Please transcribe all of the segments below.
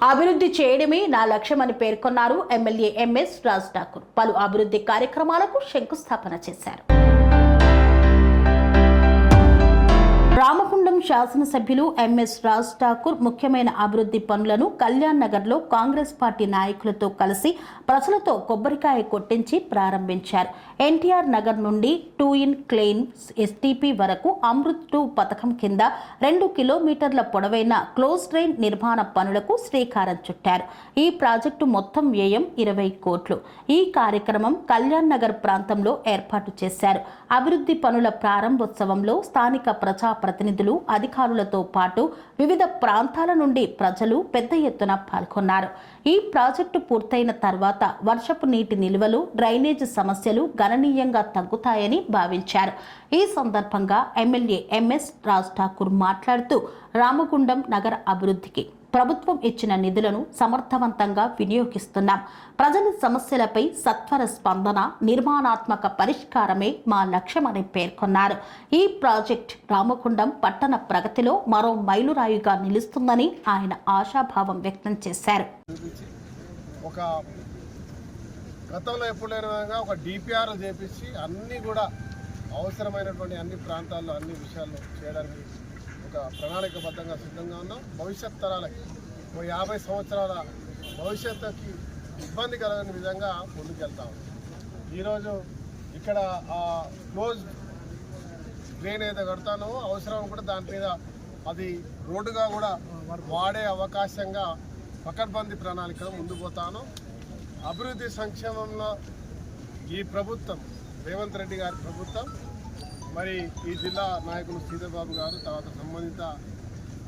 అభివృద్ధి చేయడమే నా లక్ష్యమని పేర్కొన్నారు ఎమ్మెల్యే ఎంఎస్ రాజ్ ఠాకూర్. పలు అభివృద్ధి కార్యక్రమాలకు శంకుస్థాపన చేశారు. రామగుండం శాసనసభ్యులు ఎంఎస్ రాజ్ ఠాకూర్ ముఖ్యమైన అభివృద్ధి పనులను కళ్యాణ్ నగర్లో కాంగ్రెస్ పార్టీ నాయకులతో కలిసి ప్రజలతో కొబ్బరికాయ కొట్టించి ప్రారంభించారు. ఎన్టీఆర్ నగర్ నుండి 2 క్లెయిన్ ఎస్టీపీ వరకు అమృత్ 2 పథకం కింద 2 కిలోమీటర్ల పొడవైన క్లోజ్ డ్రైన్ నిర్మాణ పనులకు శ్రీకారం చుట్టారు. ఈ ప్రాజెక్టు మొత్తం వ్యయం 20 కోట్లు. ఈ కార్యక్రమం కళ్యాణ్ నగర్ ప్రాంతంలో ఏర్పాటు చేశారు. అభివృద్ధి పనుల ప్రారంభోత్సవంలో స్థానిక ప్రజాప్రతినిధులు, అధికారులతో పాటు వివిధ ప్రాంతాల నుండి ప్రజలు పెద్ద ఎత్తున పాల్గొన్నారు. ఈ ప్రాజెక్టు పూర్తయిన తర్వాత వర్షపు నీటి నిల్వలు, డ్రైనేజ్ సమస్యలు గణనీయంగా తగ్గుతాయని భావించారు. ఈ సందర్భంగా ఎమ్మెల్యే ఎంఎస్ రాజ్ ఠాకూర్ మాట్లాడుతూ రామగుండం నగర అభివృద్ధికి ప్రభుత్వం ఇచ్చిన నిధులను సమర్థవంతంగా వినియోగిస్తున్నాం. ప్రజల సమస్యలపై సత్వర స్పందన, నిర్మాణాత్మక పరిష్కారమే మా లక్ష్యమని పేర్కొన్నారు. ఈ ప్రాజెక్ట్ రామగుండం పట్టణ ప్రగతిలో మరో మైలురాయిగా నిలుస్తుందని ఆయన ఆశాభావం వ్యక్తం చేశారు. గతంలో ఎప్పుడు లేని విధంగా ఒక డిపిఆర్ చేపించి అన్ని కూడా అవసరమైనటువంటి అన్ని ప్రాంతాల్లో అన్ని విషయాల్లో చేయడానికి ఒక ప్రణాళికబద్ధంగా సిద్ధంగా ఉన్నాం. భవిష్యత్ తరాలకి 50 సంవత్సరాల భవిష్యత్తుకి ఇబ్బంది కలగని విధంగా ముందుకెళ్తాం. ఈరోజు ఇక్కడ క్లోజ్ డ్రైన్ ఏదో కడతానో అవసరం కూడా దాని మీద అది రోడ్డుగా కూడా వాడే అవకాశంగా పకడ్బందీ ప్రణాళికలు ముందుకు పోతాను. అభివృద్ధి సంక్షేమంలో ఈ ప్రభుత్వం, రేవంత్ రెడ్డి గారి ప్రభుత్వం, మరి ఈ జిల్లా నాయకులు శ్రీధర్బాబు గారు, తర్వాత సంబంధిత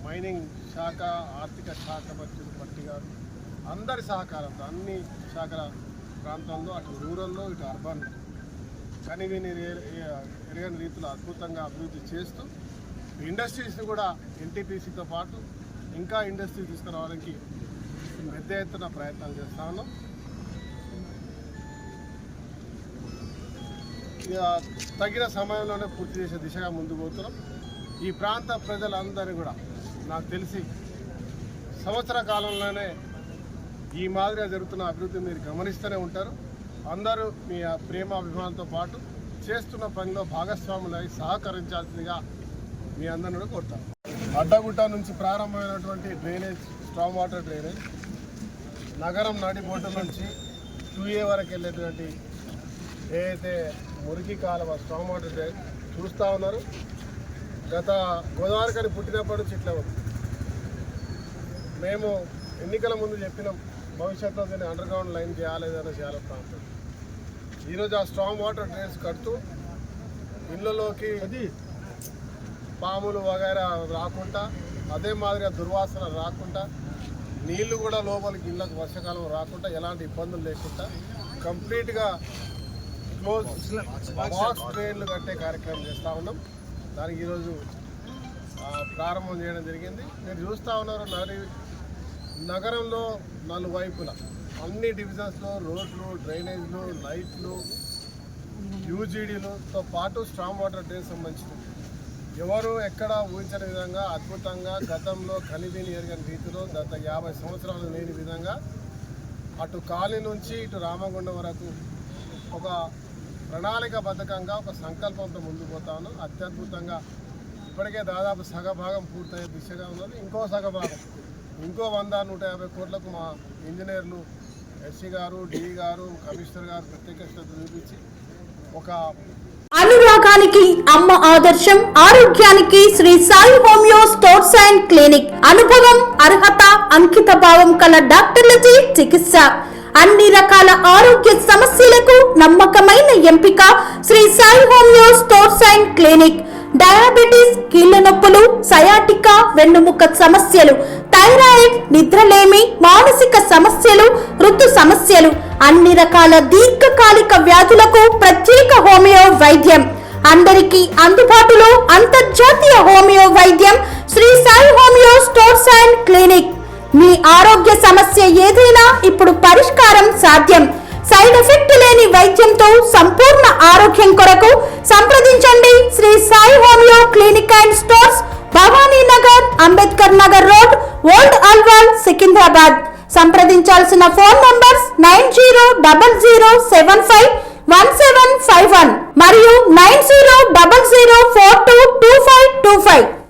మైనింగ్ శాఖ, ఆర్థిక శాఖ మంత్రులు పట్టి గారు, అందరి సహకారంతో అన్ని శాఖల ప్రాంతాల్లో, అటు రూరల్లో ఇటు అర్బన్ కనివిని ఎరగని రీతిలో అద్భుతంగా అభివృద్ధి చేస్తూ ఇండస్ట్రీస్ని కూడా ఎన్టీపీసీతో పాటు ఇంకా ఇండస్ట్రీ తీసుకురావడానికి పెద్ద ఎత్తున ప్రయత్నాలు చేస్తా ఉన్నాం. తగిన సమయంలోనే పూర్తి చేసే దిశగా ముందుకు పోతున్నాం. ఈ ప్రాంత ప్రజలందరూ కూడా నాకు తెలిసి సంవత్సర కాలంలోనే ఈ మాదిరిగా జరుగుతున్న అభివృద్ధి మీరు గమనిస్తూనే ఉంటారు. అందరూ మీ ప్రేమాభిమానంతో పాటు చేస్తున్న పనిలో భాగస్వాములై సహకరించాల్సిందిగా మీ అందరిని కూడా కోరుతాను. అడ్డగుట్ట నుంచి ప్రారంభమైనటువంటి డ్రైనేజ్, స్ట్రాంగ్ వాటర్ డ్రైనేజ్ నగరం నడిబొడ్డు నుంచి 2A వరకు వెళ్ళేటువంటి ఏదైతే మురికి కాలువ స్ట్రాంగ్ వాటర్ డ్రైన్ చూస్తూ ఉన్నారు. గత గోదావరికని పుట్టినప్పటి నుంచి ఇట్లా ఉంది. మేము ఎన్నికల ముందు చెప్పినాం భవిష్యత్తులో దీన్ని అండర్ గ్రౌండ్ లైన్ చేయాలేదని చేయాలి ప్రాంతం. ఈరోజు ఆ స్ట్రాంగ్ వాటర్ డ్రైన్స్ కడుతూ ఇళ్ళలోకి పాములు వగైరా రాకుండా, అదే మాదిరిగా దుర్వాసన రాకుండా, నీళ్లు కూడా లోపలికి ఇళ్ళకు వర్షాకాలం రాకుండా, ఎలాంటి ఇబ్బందులు లేకుండా కంప్లీట్గా క్లోజ్ బాక్స్ డ్రైన్లు కట్టే కార్యక్రమం చేస్తూ ఉన్నాం. దానికి ఈరోజు ప్రారంభం చేయడం జరిగింది. మీరు చూస్తూ ఉన్నారు, నగరంలో నలువైపుల అన్ని డివిజన్స్లో రోడ్లు, డ్రైనేజ్లు, లైట్లు, యూజీడీలతో పాటు స్ట్రాంగ్ వాటర్ డ్రైన్ సంబంధించిన ఎవరు ఎక్కడ ఊహించని విధంగా అద్భుతంగా గతంలో కనివిని ఎరగని రీతిలో గత 50 సంవత్సరాలు లేని విధంగా అటు కాలి నుంచి ఇటు రామగుండం వరకు ఒక ప్రణాళికబద్ధకంగా ఒక సంకల్పంతో ముందుకు పోతాను. అత్యద్భుతంగా ఇప్పటికే దాదాపు సగభాగం పూర్తయ్యే దిశగా ఉన్నది. ఇంకో సగభాగం, ఇంకో 100-150 కోట్లకు మా ఇంజనీర్లు, ఎస్సీ గారు, డిఈ గారు, కమిషనర్ గారు ప్రత్యేక శ్రద్ధ చూపించి ఒక అనురాగానికి అమ్మ ఆదర్శం, ఆరోగ్యానికి Sri Sai homeo stores and clinic. అనుభవం, అర్హత, అంకిత భావం కల డాక్టర్లచే చికిత్స. అన్ని రకాల ఆరోగ్య సమస్యలకు నమ్మకమైన ఎంపిక Sri Sai homeo stores and clinic. Diabetes, కీళ్ల నొప్పులు, సయాటికా, వెన్నుముక సమస్యలు, థైరాయిడ్, నిద్రలేమి, మానసిక సమస్యలు, ఋతు సమస్యలు, అన్ని రకాల దీర్ఘకాలిక వ్యాధులకు ప్రత్యేక హోమియో వైద్యం. అందరికీ అందుబాటులో అంతర్జాతీయ హోమియో వైద్యం Shri Sai homeo stores and clinic. మీ ఆరోగ్య సమస్య ఏదైనా ఇప్పుడు పరిష్కారం సాధ్యం. సైడ్ ఎఫెక్ట్ లేని వైద్యంతో సంపూర్ణ ఆరోగ్యం కొరకు సంప్రదించండి Shri Sai homeo clinic and stores, Bhavani Nagar, Ambedkar Nagar road, old Alwal, Secunderabad. సంప్రదించాల్సిన ఫోన్ నంబర్స్ 9000751751 మరియు 9000422525.